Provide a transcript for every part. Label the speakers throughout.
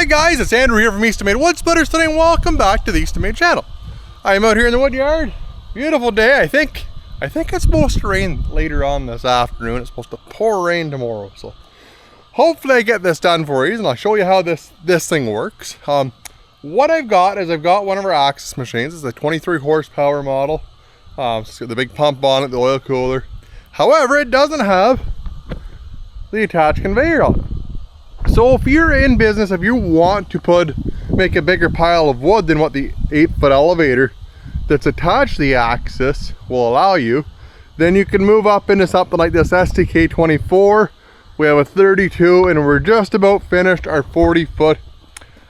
Speaker 1: Hi guys, it's Andrew here from Eastonmade Wood Splitters today, and welcome back to the Eastonmade channel. I am out here in the wood yard. Beautiful day. I think it's supposed to rain later on this afternoon. It's supposed to pour rain tomorrow, so hopefully I get this done for you and I'll show you how this thing works. What I've got is I've got one of our Axis machines. It's a 23 horsepower model. So it's got the big pump on it, the oil cooler. However, it doesn't have the attached conveyor on it. So if you're in business, if you want to make a bigger pile of wood than what the 8-foot elevator that's attached to the Axis will allow you, then you can move up into something like this STK24. We have a 32 and we're just about finished our 40-foot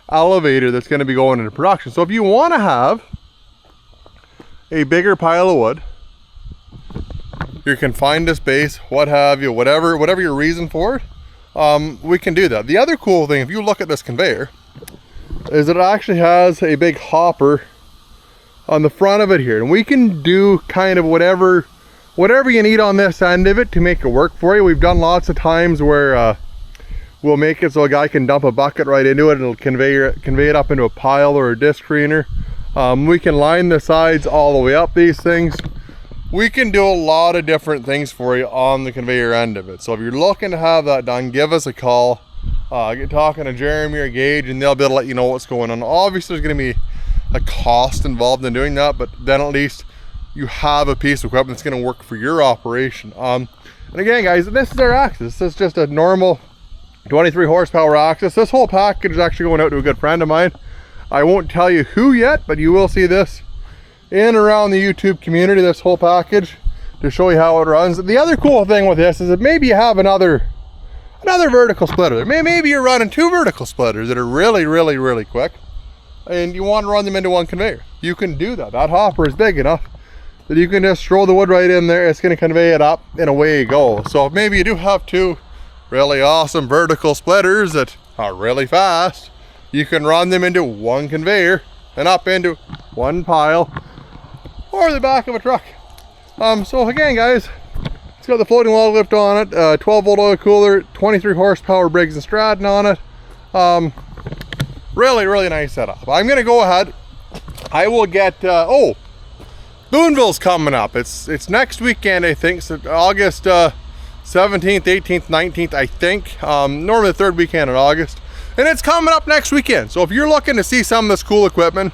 Speaker 1: elevator that's going to be going into production. So if you want to have a bigger pile of wood, your confined space, what have you, whatever your reason for it, we can do that. The other cool thing, if you look at this conveyor, is it actually has a big hopper on the front of it here, and we can do kind of whatever you need on this end of it to make it work for you. We've done lots of times where we'll make it so a guy can dump a bucket right into it and it'll convey it up into a pile or a disc screener. We can line the sides all the way up these things. We can do a lot of different things for you on the conveyor end of it. So if you're looking to have that done, give us a call. Get talking to Jeremy or Gage and they'll be able to let you know what's going on. Obviously there's going to be a cost involved in doing that, but then at least you have a piece of equipment that's going to work for your operation. And again guys, this is our Axis. This is just a normal 23 horsepower Axis. This whole package is actually going out to a good friend of mine. I won't tell you who yet, but you will see this in around the YouTube community, this whole package, to show you how it runs. The other cool thing with this is that maybe you have another vertical splitter. Maybe you're running 2 vertical splitters that are really quick and you want to run them into one conveyor. You can do that. That hopper is big enough that you can just throw the wood right in there. It's going to convey it up and away you go. So maybe you do have 2 really awesome vertical splitters that are really fast. You can run them into one conveyor and up into one pile or the back of a truck. So again guys, it's got the floating log lift on it, 12 volt oil cooler, 23 horsepower Briggs & Stratton on it. Really nice setup. I'm gonna go ahead, I will get Boonville's coming up. It's next weekend, I think, so August 17th, 18th, 19th, I think. Normally the 3rd weekend in August, and it's coming up next weekend. So if you're looking to see some of this cool equipment,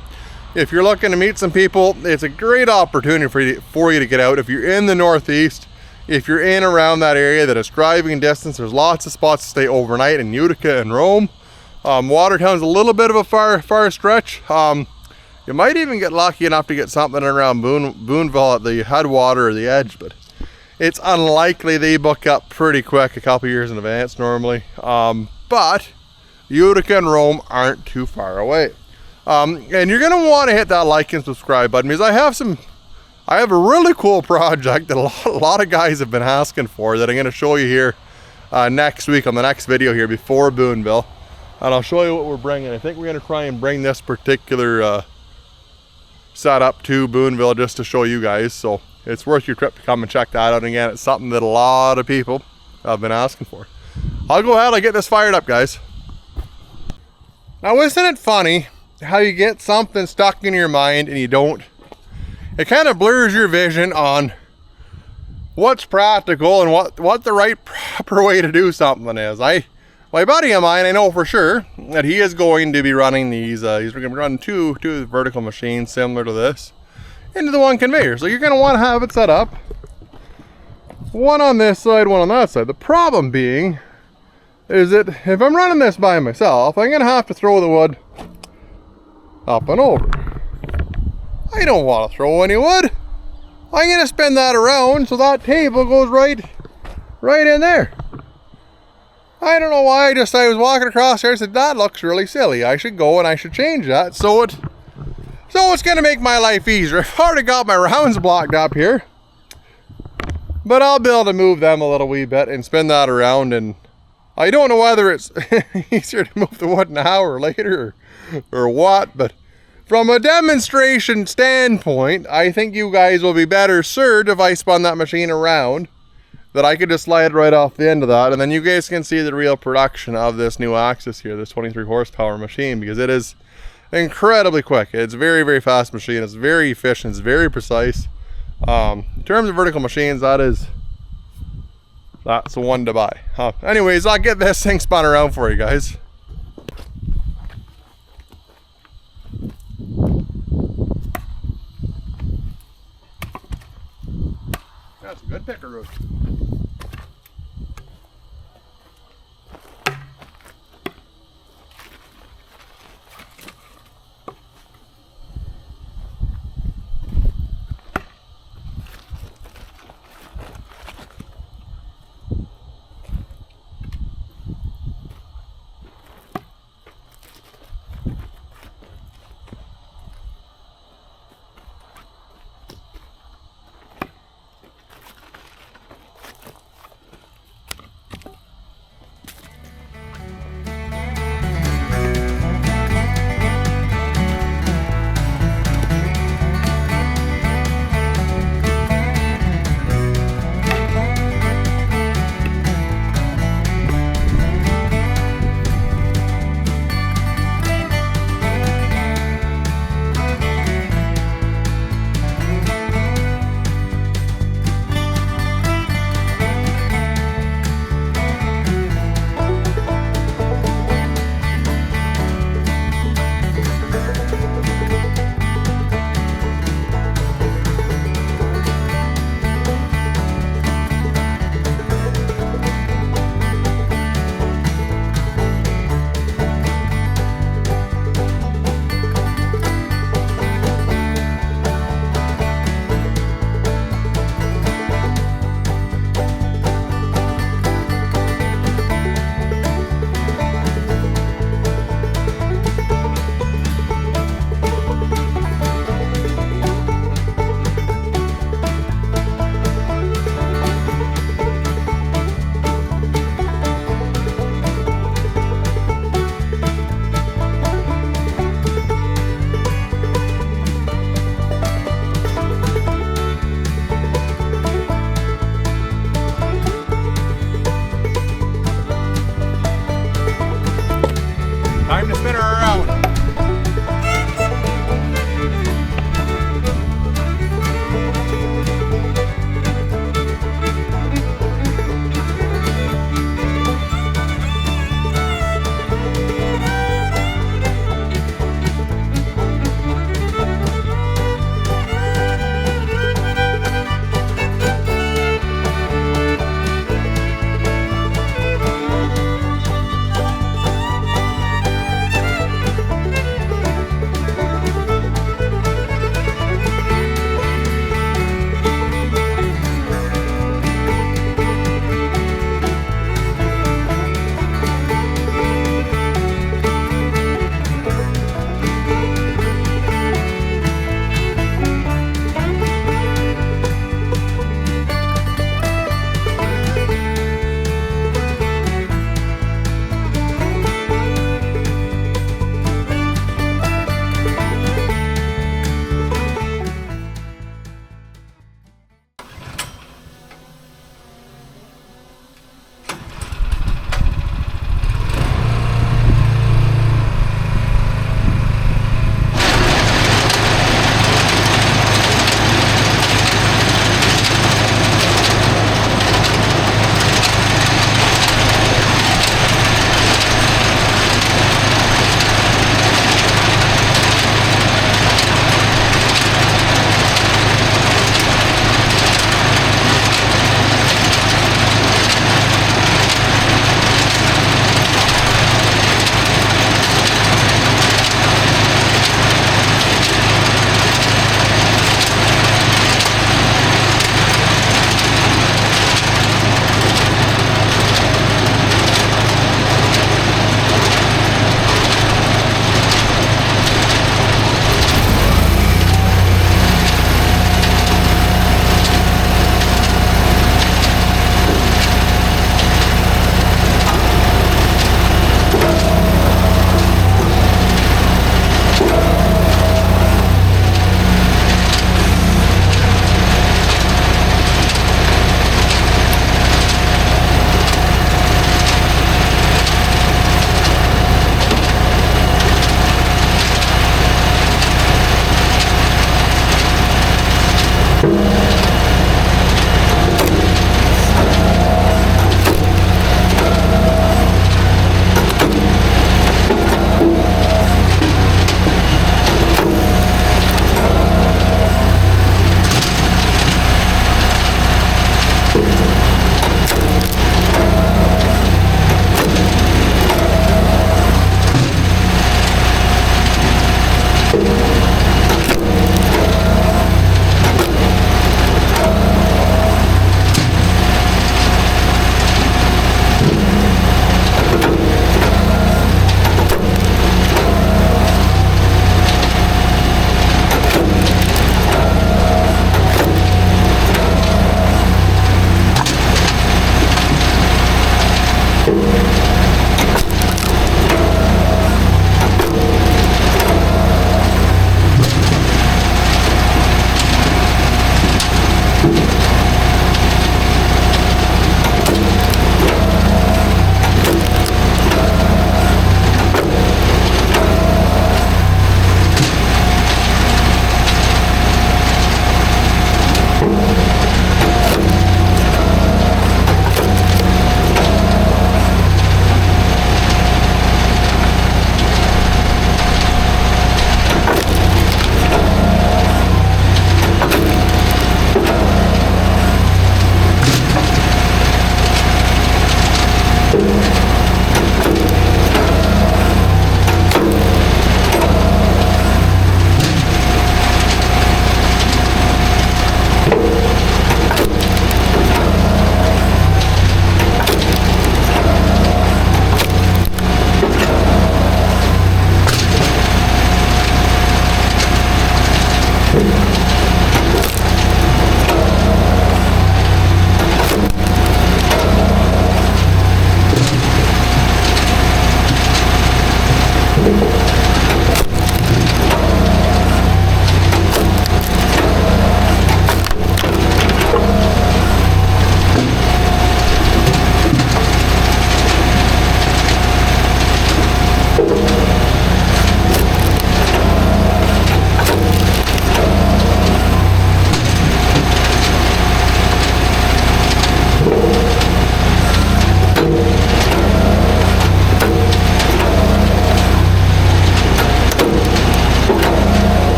Speaker 1: if you're looking to meet some people, it's a great opportunity for you to get out. If you're in the Northeast, if you're in around that area that is driving distance, there's lots of spots to stay overnight in Utica and Rome. Watertown's a little bit of a far stretch. You might even get lucky enough to get something around Boonville at the headwater or the edge, but it's unlikely. They book up pretty quick, a couple years in advance normally. But Utica and Rome aren't too far away. And you're going to want to hit that like and subscribe button, because I have a really cool project that a lot of guys have been asking for that I'm going to show you here next week on the next video here before Boonville. And I'll show you what we're bringing. I think we're going to try and bring this particular setup to Boonville just to show you guys. So it's worth your trip to come and check that out. And again, it's something that a lot of people have been asking for. I'll go ahead and get this fired up, guys. Now, isn't it funny how you get something stuck in your mind and you don't? It kind of blurs your vision on what's practical and what the right proper way to do something is. My buddy of mine, I know for sure that he is going to be running these. He's going to be running two vertical machines similar to this into the one conveyor. So you're going to want to have it set up, one on this side, one on that side. The problem being is that if I'm running this by myself, I'm going to have to throw the wood up and over. I don't want to throw any wood. I'm going to spin that around so that table goes right in there. I don't know why, I was walking across there and said, that looks really silly. I should go and I should change that. So it's going to make my life easier. I've already got my rounds blocked up here, but I'll be able to move them a little wee bit and spin that around. And I don't know whether it's easier to move the wood now or later or what, but from a demonstration standpoint, I think you guys will be better served if I spun that machine around that I could just slide right off the end of that, and then you guys can see the real production of this new Axis here, this 23 horsepower machine, because it is incredibly quick. It's a very, very fast machine. It's very efficient. It's very precise. In terms of vertical machines, that's the one to buy. Anyways, I'll get this thing spun around for you guys. That's a good picker root.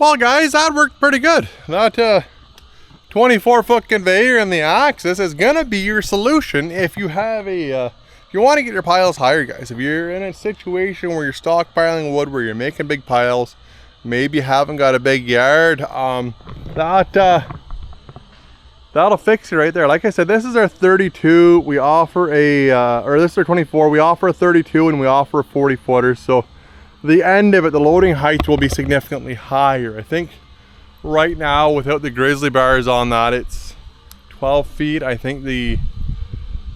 Speaker 1: Well guys, that worked pretty good. That 24-foot conveyor and the Axis is gonna be your solution if you have a, if you want to get your piles higher, guys. If you're in a situation where you're stockpiling wood, where you're making big piles, maybe you haven't got a big yard, that'll fix it right there. Like I said, this is our 32. We offer a, or this is our 24. We offer a 32 and we offer a 40 footer. So the end of it, the loading height will be significantly higher. I think right now, without the grizzly bars on that, it's 12 feet. I think the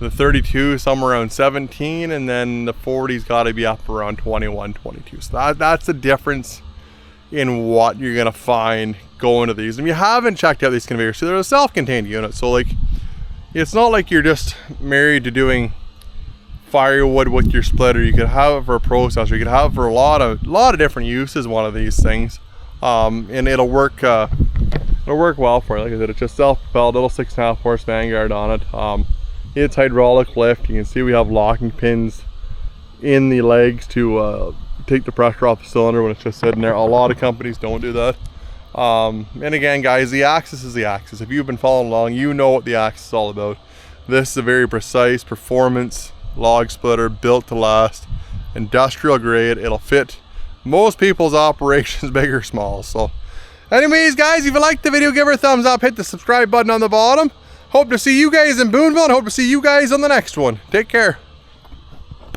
Speaker 1: 32 is somewhere around 17, and then the 40's got to be up around 21, 22. So that's the difference in what you're gonna find going to these. And if you haven't checked out these conveyors, so they're a self-contained unit, so like it's not like you're just married to doing firewood with your splitter. You could have it for a processor, you could have it for a lot of different uses, one of these things, and it'll work well for you. Like I said, it's just self-propelled, little 6.5 horse Vanguard on it. It's hydraulic lift. You can see we have locking pins in the legs to take the pressure off the cylinder when it's just sitting there. A lot of companies don't do that. And again guys, the Axis is the Axis. If you've been following along, you know what the Axis is all about. This is a very precise performance log splitter, built to last, industrial grade. It'll fit most people's operations, big or small. So anyways guys, if you liked the video, give her a thumbs up, hit the subscribe button on the bottom. Hope to see you guys in Boonville, and hope to see you guys on the next one. Take care.